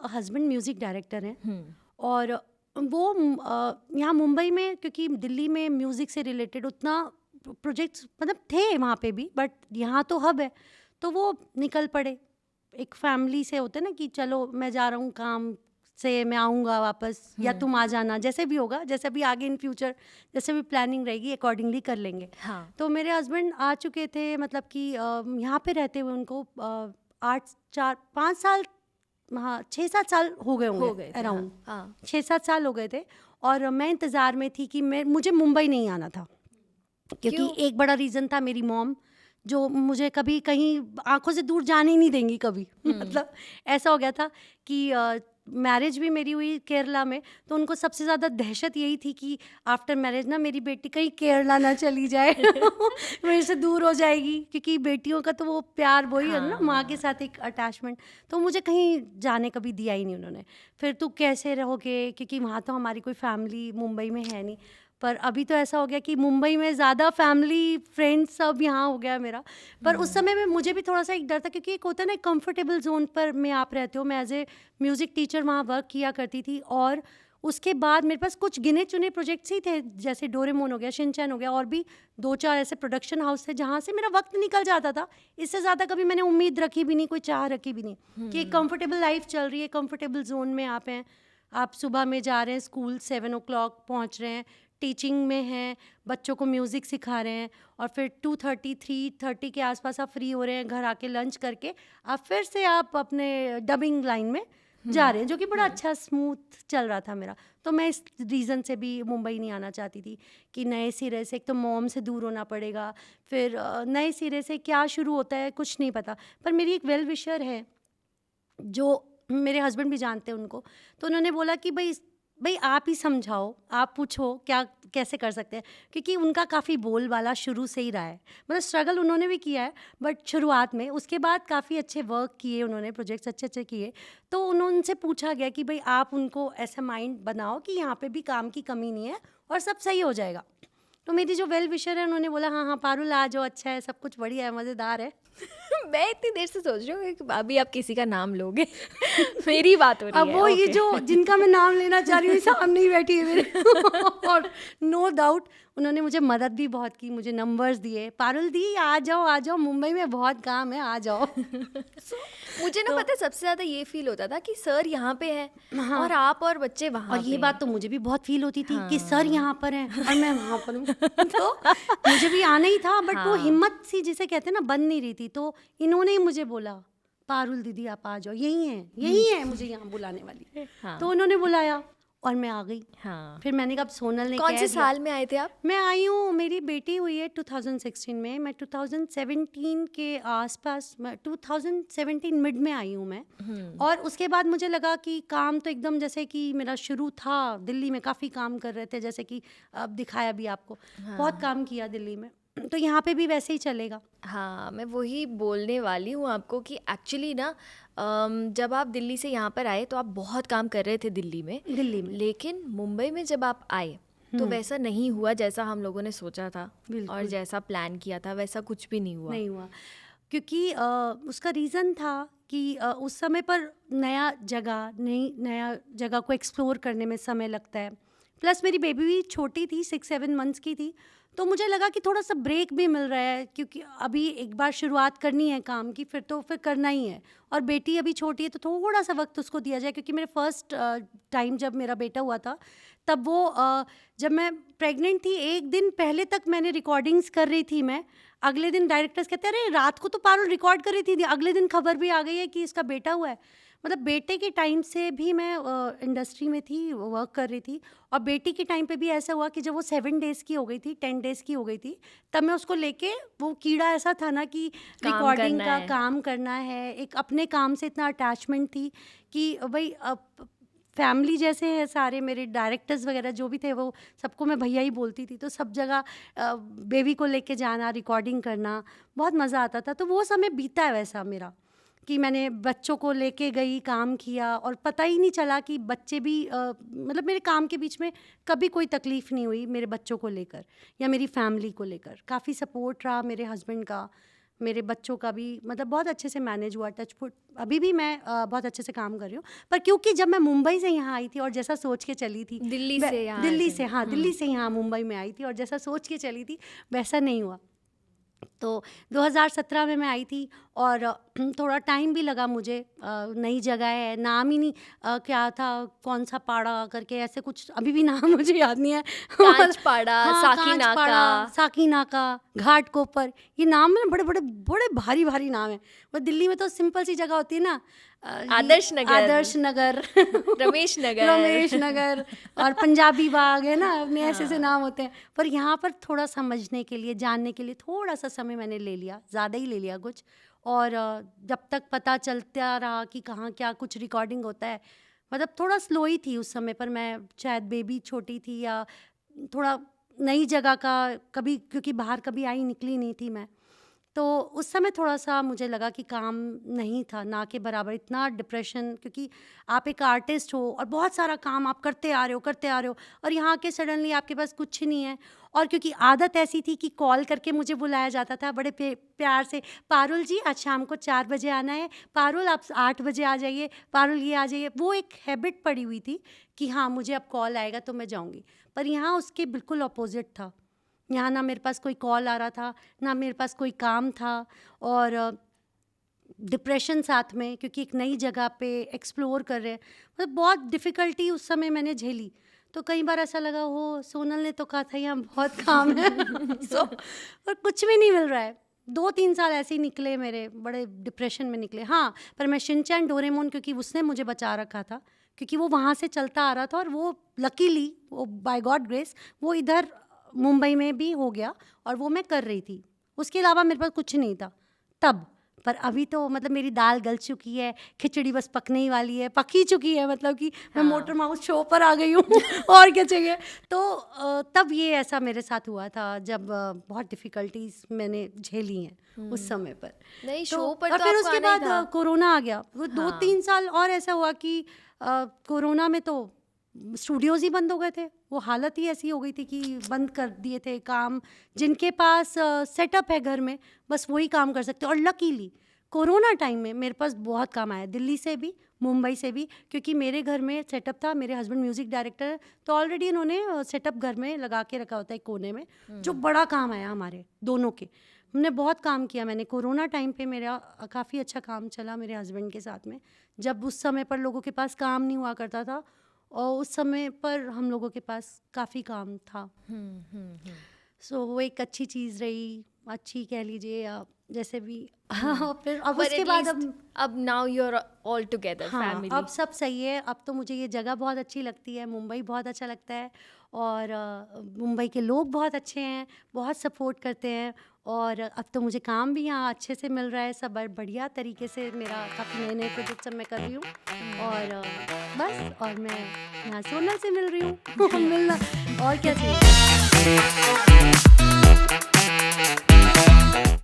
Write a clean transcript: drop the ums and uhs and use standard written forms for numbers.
Husband music director हैं और वो यहाँ मुंबई में, क्योंकि दिल्ली में म्यूज़िक से रिलेटेड उतना प्रोजेक्ट्स मतलब थे वहाँ पे भी, बट यहाँ तो हब है, तो वो निकल पड़े। एक फैमिली से होता है ना कि चलो मैं जा रहा हूँ काम से, मैं आऊँगा वापस या तुम आ जाना, जैसे भी होगा, जैसे भी आगे इन फ्यूचर जैसे भी प्लानिंग रहेगी अकॉर्डिंगली कर लेंगे। हाँ। तो मेरे हस्बैंड आ चुके थे, मतलब कि यहाँ पे रहते हुए उनको 5 साल, हाँ 6-7 साल हो गए होंगे थे, अराउंड। हाँ। 6-7 साल हो गए थे और मैं इंतज़ार में थी कि मुझे मुंबई नहीं आना था, क्योंकि क्यों? एक बड़ा रीज़न था मेरी मॉम, जो मुझे कभी कहीं आंखों से दूर जाने ही नहीं देंगी कभी। मतलब ऐसा हो गया था कि मैरिज भी मेरी हुई केरला में, तो उनको सबसे ज़्यादा दहशत यही थी कि आफ्टर मैरिज ना मेरी बेटी कहीं केरला ना चली जाए मेरे से दूर हो जाएगी, क्योंकि बेटियों का तो वो प्यार वही है ना, माँ के साथ एक अटैचमेंट। तो मुझे कहीं जाने कभी दिया ही नहीं उन्होंने। फिर तू कैसे रहोगे, क्योंकि वहाँ तो हमारी कोई फैमिली मुंबई में है नहीं। पर अभी तो ऐसा हो गया कि मुंबई में ज़्यादा फैमिली फ्रेंड्स सब यहाँ हो गया मेरा। पर उस समय में मुझे भी थोड़ा सा एक डर था, क्योंकि एक होता है ना कंफर्टेबल जोन पर में आप रहते हो। मैं एज ए म्यूज़िक टीचर वहाँ वर्क किया करती थी और उसके बाद मेरे पास कुछ गिने चुने प्रोजेक्ट्स ही थे, जैसे डोरेमोन हो गया, शिनचैन हो गया, और भी 2-4 ऐसे प्रोडक्शन हाउस थे जहाँ से मेरा वक्त निकल जाता था। इससे ज़्यादा कभी मैंने उम्मीद रखी भी नहीं, कोई चाह रखी भी नहीं कि एक कंफर्टेबल लाइफ चल रही है, कंफर्टेबल जोन में आप हैं। आप सुबह में जा रहे हैं स्कूल, 7 o'clock पहुँच रहे हैं, टीचिंग में हैं, बच्चों को म्यूज़िक सिखा रहे हैं, और फिर 2:30 3:30 के आसपास आप फ्री हो रहे हैं, घर आके लंच करके आप फिर से आप अपने डबिंग लाइन में जा रहे हैं, जो कि बड़ा अच्छा स्मूथ चल रहा था मेरा। तो मैं इस रीज़न से भी मुंबई नहीं आना चाहती थी कि नए सिरे से, एक तो मॉम से दूर होना पड़ेगा, फिर नए सिरे से क्या शुरू होता है कुछ नहीं पता। पर मेरी एक वेल विशर है जो मेरे हस्बैंड भी जानते हैं उनको, तो उन्होंने बोला कि भाई आप ही समझाओ, आप पूछो क्या कैसे कर सकते हैं, क्योंकि उनका काफ़ी बोलबाला शुरू से ही रहा है। मतलब स्ट्रगल उन्होंने भी किया है, बट शुरुआत में, उसके बाद काफ़ी अच्छे वर्क किए उन्होंने, प्रोजेक्ट्स अच्छे अच्छे किए। तो उनसे पूछा गया कि भाई आप उनको ऐसा माइंड बनाओ कि यहाँ पे भी काम की कमी नहीं है और सब सही हो जाएगा। तो मेरी जो वेल विशर है उन्होंने बोला हाँ हाँ पारुल आ जाओ, अच्छा है, सब कुछ बढ़िया है, मज़ेदार है। मैं इतनी देर से सोच रही हूँ कि अभी आप किसी का नाम लोगे मेरी बात हो रही अब है। वो ये ओके। जो जिनका मैं नाम लेना चाह रही हूँ सामने ही बैठी है मेरे और नो डाउट उन्होंने मुझे मदद भी बहुत की, मुझे नंबर्स दिए, पारुल दी आ जाओ मुंबई में बहुत काम है, आ जाओ। मुझे ना तो पता है सबसे ज्यादा ये फील होता था कि सर यहाँ पे है हाँ, और आप और बच्चे वहाँ और पे ये हैं। बात तो मुझे भी बहुत फील होती थी कि सर हाँ। यहाँ पर हैं और मैं वहाँ पर हूँ तो मुझे भी आना ही था, बट वो हाँ। हिम्मत सी जिसे कहते हैं ना बन नहीं रही थी। तो इन्होंने ही मुझे बोला पारुल दीदी आप आ जाओ, यही है मुझे यहाँ बुलाने वाली। हाँ। तो उन्होंने बुलाया और मैं आ गई। हाँ। फिर मैंने कहा अब सोनल ने कौन कह से दिया। साल में आए थे आप? मैं आई हूँ, मेरी बेटी हुई है 2016 में, मैं 2017 के आसपास, मैं 2017 मिड में आई हूँ मैं। और उसके बाद मुझे लगा कि काम तो एकदम जैसे कि मेरा शुरू था, दिल्ली में काफ़ी काम कर रहे थे, जैसे कि अब दिखाया भी आपको, बहुत काम किया दिल्ली में, तो यहाँ पे भी वैसे ही चलेगा। हाँ, मैं वही बोलने वाली हूँ आपको कि एक्चुअली ना जब आप दिल्ली से यहाँ पर आए तो आप बहुत काम कर रहे थे दिल्ली में, लेकिन मुंबई में जब आप आए तो वैसा नहीं हुआ जैसा हम लोगों ने सोचा था और जैसा प्लान किया था वैसा कुछ भी नहीं हुआ। क्योंकि उसका रीज़न था कि उस समय पर नया जगह को एक्सप्लोर करने में समय लगता है, प्लस मेरी बेबी भी छोटी थी, 6-7 मंथ्स की थी, तो मुझे लगा कि थोड़ा सा ब्रेक भी मिल रहा है, क्योंकि अभी एक बार शुरुआत करनी है काम की, फिर करना ही है, और बेटी अभी छोटी है तो थोड़ा सा वक्त उसको दिया जाए। क्योंकि मेरे फर्स्ट टाइम जब मेरा बेटा हुआ था तब वो जब मैं प्रेग्नेंट थी, एक दिन पहले तक मैंने रिकॉर्डिंग्स कर रही थी मैं, अगले दिन डायरेक्टर्स कहते अरे रात को तो पारुल रिकॉर्ड कर रही थी, अगले दिन खबर भी आ गई है कि इसका बेटा हुआ है। मतलब बेटे के टाइम से भी मैं इंडस्ट्री में थी, वर्क कर रही थी, और बेटी के टाइम पे भी ऐसा हुआ कि जब वो 7 डेज़ की हो गई थी, 10 डेज़ की हो गई थी, तब मैं उसको लेके, वो कीड़ा ऐसा था ना कि रिकॉर्डिंग का काम करना है, एक अपने काम से इतना अटैचमेंट थी कि भाई फैमिली जैसे हैं सारे मेरे डायरेक्टर्स वगैरह जो भी थे, वो सबको मैं भैया ही बोलती थी, तो सब जगह बेबी को लेके जाना, रिकॉर्डिंग करना, बहुत मज़ा आता था। तो वो समय बीता है वैसा मेरा कि मैंने बच्चों को लेके गई, काम किया, और पता ही नहीं चला कि बच्चे भी मतलब मेरे काम के बीच में कभी कोई तकलीफ़ नहीं हुई मेरे बच्चों को लेकर या मेरी फैमिली को लेकर। काफ़ी सपोर्ट रहा मेरे हस्बैंड का, मेरे बच्चों का भी मतलब बहुत अच्छे से मैनेज हुआ, टचवुड। अभी भी मैं बहुत अच्छे से काम कर रही हूँ, पर क्योंकि जब मैं मुंबई से यहाँ आई थी और जैसा सोच के चली थी, दिल्ली से यहाँ दिल्ली आए से, हाँ दिल्ली से यहाँ मुंबई में आई थी और जैसा सोच के चली थी वैसा नहीं हुआ। तो 2017 में मैं आई थी और थोड़ा टाइम भी लगा मुझे। नई जगह है, नाम ही नहीं क्या था, कौन सा पाड़ा करके ऐसे कुछ, अभी भी नाम मुझे याद नहीं है। कांचपाड़ा, हाँ, साकीनाका। कांचपाड़ा, साकीनाका, घाटकोपर, ये नाम है बड़े बड़े बड़े भारी भारी नाम है। वो दिल्ली में तो सिंपल सी जगह होती है ना, आदर्श नगर, आदर्श नगर, रमेश नगर, रमेश नगर और पंजाबी बाग है ना, अपने ऐसे ऐसे नाम होते हैं। पर यहाँ पर थोड़ा समझने के लिए, जानने के लिए थोड़ा सा समय मैंने ले लिया, ज़्यादा ही ले लिया कुछ। और जब तक पता चलता रहा कि कहाँ क्या कुछ रिकॉर्डिंग होता है, मतलब थोड़ा स्लो ही थी उस समय पर मैं, शायद बेबी छोटी थी या थोड़ा नई जगह का, कभी क्योंकि बाहर कभी आई निकली नहीं थी मैं, तो उस समय थोड़ा सा मुझे लगा कि काम नहीं था, ना के बराबर। इतना डिप्रेशन, क्योंकि आप एक आर्टिस्ट हो और बहुत सारा काम आप करते आ रहे हो और यहाँ के सडनली आपके पास कुछ नहीं है। और क्योंकि आदत ऐसी थी कि कॉल करके मुझे बुलाया जाता था बड़े प्यार से, पारुल जी आज शाम को 4 बजे आना है, पारुल आप 8 बजे आ जाइए, पारुल ये आ जाइए। वो एक हैबिट पड़ी हुई थी कि हाँ मुझे अब कॉल आएगा तो मैं जाऊँगी। पर यहाँ उसके बिल्कुल अपोजिट था। यहाँ ना मेरे पास कोई कॉल आ रहा था, ना मेरे पास कोई काम था, और डिप्रेशन साथ में, क्योंकि एक नई जगह पे एक्सप्लोर कर रहे हैं। मतलब बहुत डिफ़िकल्टी उस समय मैंने झेली। तो कई बार ऐसा लगा, हो सोनल ने तो कहा था यहाँ बहुत काम है पर कुछ भी नहीं मिल रहा है। 2-3 साल ऐसे ही निकले मेरे, बड़े डिप्रेशन में निकले। हाँ, पर मैं शिनचैन डोरेमोन, क्योंकि उसने मुझे बचा रखा था, क्योंकि वो वहाँ से चलता आ रहा था और वो लकीली, वो बाय गॉड ग्रेस, वो इधर मुंबई में भी हो गया और वो मैं कर रही थी। उसके अलावा मेरे पास कुछ नहीं था तब। पर अभी तो मतलब मेरी दाल गल चुकी है, खिचड़ी बस पकने ही वाली है, पक ही चुकी है, मतलब कि मैं मोटर माउस शो पर आ गई हूँ और क्या चाहिए। तो तब ये ऐसा मेरे साथ हुआ था जब बहुत डिफ़िकल्टीज मैंने झेली हैं उस समय पर। नहीं, तो शो पर और तो फिर आपको उसके आना ही था। बाद कोरोना आ गया। वो 2-3 साल और ऐसा हुआ कि कोरोना में तो स्टूडियोज़ ही बंद हो गए थे। वो हालत ही ऐसी हो गई थी कि बंद कर दिए थे काम। जिनके पास सेटअप है घर में, बस वही काम कर सकते। और लकीली कोरोना टाइम में मेरे पास बहुत काम आया, दिल्ली से भी, मुंबई से भी, क्योंकि मेरे घर में सेटअप था। मेरे हस्बैंड म्यूज़िक डायरेक्टर है, तो ऑलरेडी इन्होंने सेटअप घर में लगा के रखा होता है कोने में, जो बड़ा काम आया हमारे दोनों के। हमने बहुत काम किया। मैंने कोरोना टाइम पे मेरा काफ़ी अच्छा काम चला मेरे हस्बैंड के साथ में, जब उस समय पर लोगों के पास काम नहीं हुआ करता था, और उस समय पर हम लोगों के पास काफ़ी काम था। सो वो एक अच्छी चीज़ रही, अच्छी कह लीजिए, या जैसे भी। फिर अब But उसके at बाद least अब now you're all together, हाँ, family. अब सब सही है। अब तो मुझे ये जगह बहुत अच्छी लगती है, मुंबई बहुत अच्छा लगता है, और मुंबई के लोग बहुत अच्छे हैं, बहुत सपोर्ट करते हैं, और अब तो मुझे काम भी यहाँ अच्छे से मिल रहा है, सब बढ़िया तरीके से। मेरा काफ़ी नए नए प्रोजेक्ट सब मैं कर रही हूँ, और बस, और मैं यहाँ सोनल से मिल रही हूँ मिलना और क्या चाहिए।